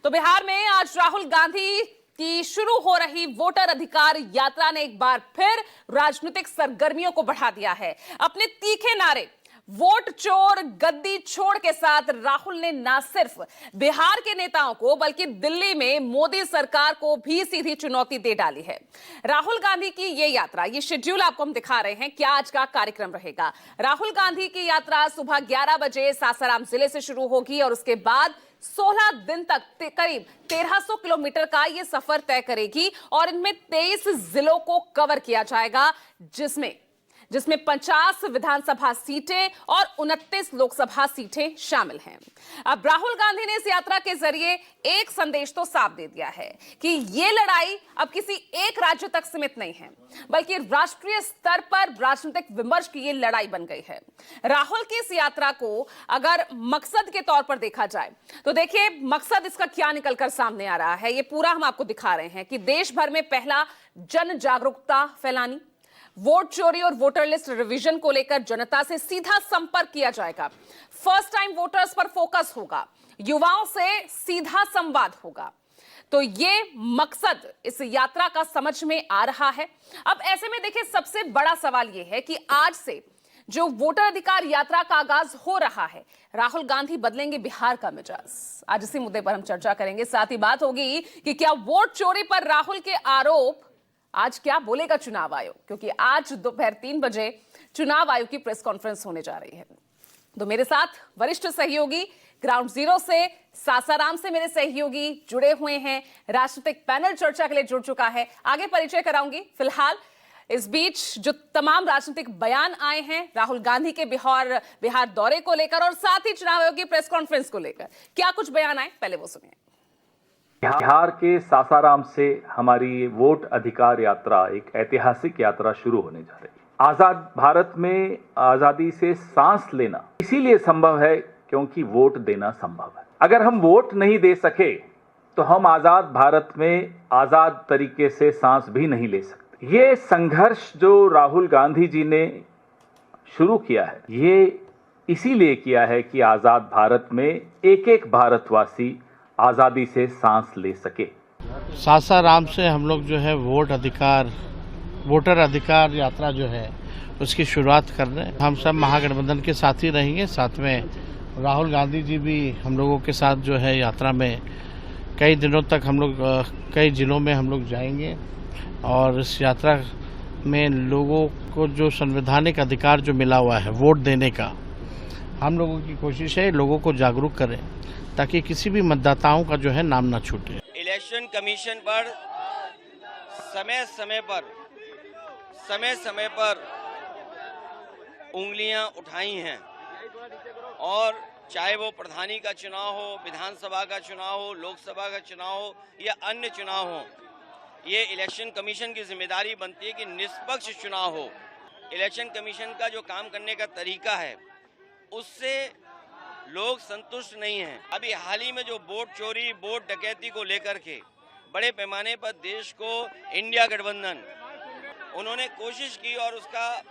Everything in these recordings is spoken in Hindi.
तो बिहार में आज राहुल गांधी की शुरू हो रही वोटर अधिकार यात्रा ने एक बार फिर राजनीतिक सरगर्मियों को बढ़ा दिया है। अपने तीखे नारे वोट चोर गद्दी छोड़ के साथ राहुल ने न सिर्फ बिहार के नेताओं को बल्कि दिल्ली में मोदी सरकार को भी सीधी चुनौती दे डाली है। राहुल गांधी की ये यात्रा, ये शेड्यूल आपको हम दिखा रहे हैं, क्या आज का कार्यक्रम रहेगा। राहुल गांधी की यात्रा सुबह 11 बजे सासाराम जिले से शुरू होगी और उसके बाद 16 दिन तक करीब 1300 किलोमीटर का ये सफर तय करेगी और इनमें 23 जिलों को कवर किया जाएगा, जिसमें 50 विधानसभा सीटें और 29 लोकसभा सीटें शामिल हैं। अब राहुल गांधी ने इस यात्रा के जरिए एक संदेश तो साफ दे दिया है कि ये लड़ाई अब किसी एक राज्य तक सीमित नहीं है, बल्कि राष्ट्रीय स्तर पर राजनीतिक विमर्श की ये लड़ाई बन गई है। राहुल की इस यात्रा को अगर मकसद के तौर पर देखा जाए तो देखिए मकसद इसका क्या निकलकर सामने आ रहा है, ये पूरा हम आपको दिखा रहे हैं कि देश भर में पहला जन जागरूकता फैलानी, वोट चोरी और वोटर लिस्ट रिवीजन को लेकर जनता से सीधा संपर्क किया जाएगा, फर्स्ट टाइम वोटर्स पर फोकस होगा, युवाओं से सीधा संवाद होगा। तो ये मकसद इस यात्रा का समझ में आ रहा है। अब ऐसे में देखिए सबसे बड़ा सवाल यह है कि आज से जो वोटर अधिकार यात्रा का आगाज हो रहा है, राहुल गांधी बदलेंगे बिहार का मिजाज। आज इसी मुद्दे पर हम चर्चा करेंगे। साथ ही बात होगी कि क्या वोट चोरी पर राहुल के आरोप आज क्या बोलेगा चुनाव आयोग, क्योंकि आज दोपहर 3 बजे चुनाव आयोग की प्रेस कॉन्फ्रेंस होने जा रही है। तो मेरे साथ वरिष्ठ सहयोगी ग्राउंड जीरो से, सासाराम से मेरे सहयोगी जुड़े हुए हैं। राजनीतिक पैनल चर्चा के लिए जुड़ चुका है, आगे परिचय कराऊंगी। फिलहाल इस बीच जो तमाम राजनीतिक बयान आए हैं राहुल गांधी के बिहार दौरे को लेकर और साथ ही चुनाव आयोग की प्रेस कॉन्फ्रेंस को लेकर, क्या कुछ बयान आए पहले वो सुनिए। बिहार के सासाराम से हमारी वोट अधिकार यात्रा, एक ऐतिहासिक यात्रा शुरू होने जा रही है। आजाद भारत में आजादी से सांस लेना इसीलिए संभव है क्योंकि वोट देना संभव है। अगर हम वोट नहीं दे सके तो हम आजाद भारत में आजाद तरीके से सांस भी नहीं ले सकते। ये संघर्ष जो राहुल गांधी जी ने शुरू किया है, ये इसीलिए किया है कि आजाद भारत में एक एक भारतवासी आज़ादी से सांस ले सके। सासाराम से हम लोग जो है वोटर अधिकार यात्रा जो है उसकी शुरुआत कर रहे हैं। हम सब महागठबंधन के साथ ही रहेंगे, साथ में राहुल गांधी जी भी हम लोगों के साथ जो है यात्रा में कई दिनों तक हम लोग कई जिलों में हम लोग जाएंगे और इस यात्रा में लोगों को जो संवैधानिक अधिकार जो मिला हुआ है वोट देने का, हम लोगों की कोशिश है लोगों को जागरूक करें ताकि किसी भी मतदाताओं का जो है नाम ना छूटे। इलेक्शन कमीशन पर समय समय पर उंगलियां उठाई हैं और चाहे वो प्रधानी का चुनाव हो, विधानसभा का चुनाव हो, लोकसभा का चुनाव हो या अन्य चुनाव हो, ये इलेक्शन कमीशन की जिम्मेदारी बनती है कि निष्पक्ष चुनाव हो। इलेक्शन कमीशन का जो काम करने का तरीका है उससे लोग संतुष्ट नहीं हैं। अभी हाल ही में जो वोट चोरी, वोट डकैती को लेकर के बड़े पैमाने पर देश को इंडिया गठबंधन उन्होंने कोशिश की और उसका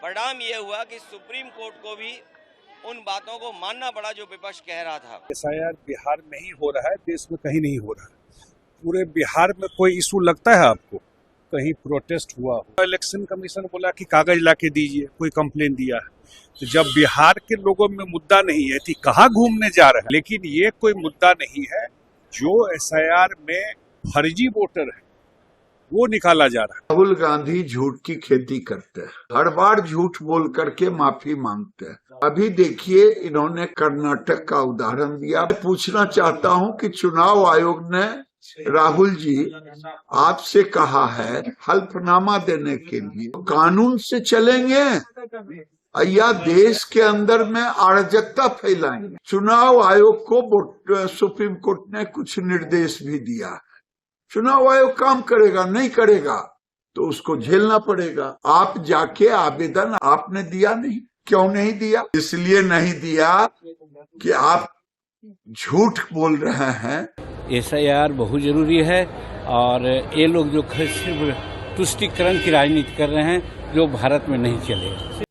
परिणाम ये हुआ कि सुप्रीम कोर्ट को भी उन बातों को मानना पड़ा जो विपक्ष कह रहा था। एसआईआर बिहार में ही हो रहा है, देश में कहीं नहीं हो रहा है। पूरे बिहार में कोई इशू लगता है आपको कहीं प्रोटेस्ट हुआ हो? इलेक्शन कमीशन बोला कि कागज लाके दीजिए, कोई कंप्लेन दिया है। तो जब बिहार के लोगों में मुद्दा नहीं है तो कहाँ घूमने जा रहे हैं? लेकिन ये कोई मुद्दा नहीं है, जो एसआईआर में फर्जी वोटर है वो निकाला जा रहा है। राहुल गांधी झूठ की खेती करते हैं, हर बार झूठ बोल करके माफी मांगते हैं। अभी देखिए इन्होंने कर्नाटक का उदाहरण दिया। मैं पूछना चाहता हूं कि चुनाव आयोग ने राहुल जी आपसे कहा है हल्फनामा देने के लिए, कानून से चलेंगे या देश के अंदर में अराजकता फैलाएंगे? चुनाव आयोग को सुप्रीम कोर्ट ने कुछ निर्देश भी दिया। चुनाव आयोग काम करेगा, नहीं करेगा तो उसको झेलना पड़ेगा। आप जाके आवेदन आपने दिया नहीं, क्यों नहीं दिया? इसलिए नहीं दिया कि आप झूठ बोल रहे हैं। एसआईआर बहुत जरूरी है और ये लोग जो सिर्फ तुष्टीकरण की राजनीति कर रहे हैं जो भारत में नहीं चलेगा।